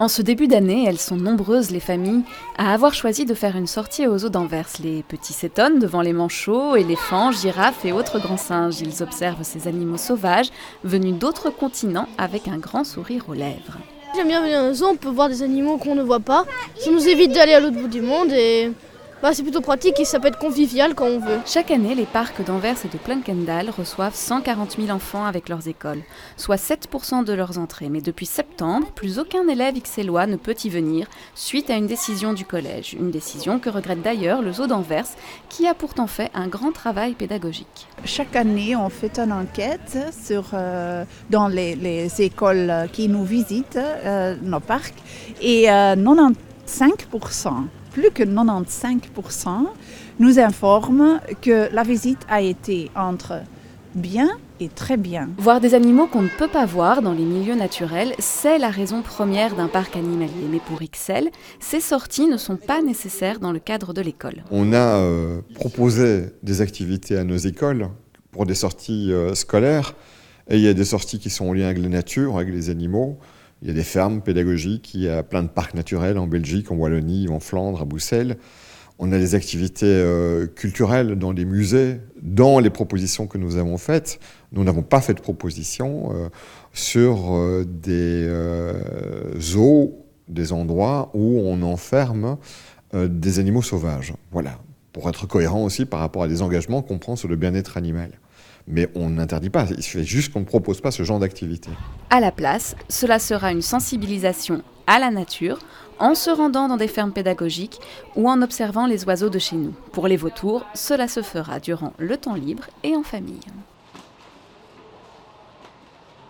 En ce début d'année, elles sont nombreuses les familles à avoir choisi de faire une sortie aux eaux d'Anvers. Les petits s'étonnent devant les manchots, éléphants, girafes et autres grands singes. Ils observent ces animaux sauvages venus d'autres continents avec un grand sourire aux lèvres. J'aime bien venir dans les zoos, on peut voir des animaux qu'on ne voit pas. Ça nous évite d'aller à l'autre bout du monde et c'est plutôt pratique et ça peut être convivial quand on veut. Chaque année, les parcs d'Anvers et de Planckendal reçoivent 140 000 enfants avec leurs écoles, soit 7% de leurs entrées. Mais depuis septembre, plus aucun élève ixellois ne peut y venir suite à une décision du collège. Une décision que regrette d'ailleurs le zoo d'Anvers, qui a pourtant fait un grand travail pédagogique. Chaque année, on fait une enquête dans les écoles qui nous visitent, nos parcs, et 95%. Plus que 95% nous informent que la visite a été entre bien et très bien. Voir des animaux qu'on ne peut pas voir dans les milieux naturels, c'est la raison première d'un parc animalier. Mais pour Ixelles, ces sorties ne sont pas nécessaires dans le cadre de l'école. On a proposé des activités à nos écoles pour des sorties scolaires. Et il y a des sorties qui sont en lien avec la nature, avec les animaux. Il y a des fermes pédagogiques, il y a plein de parcs naturels en Belgique, en Wallonie, en Flandre, à Bruxelles. On a des activités culturelles dans les musées, dans les propositions que nous avons faites. Nous n'avons pas fait de propositions sur des zoos, des endroits où on enferme des animaux sauvages. Voilà, pour être cohérent aussi par rapport à des engagements qu'on prend sur le bien-être animal. Mais on n'interdit pas, il fait juste qu'on ne propose pas ce genre d'activité. À la place, cela sera une sensibilisation à la nature, en se rendant dans des fermes pédagogiques ou en observant les oiseaux de chez nous. Pour les vautours, cela se fera durant le temps libre et en famille.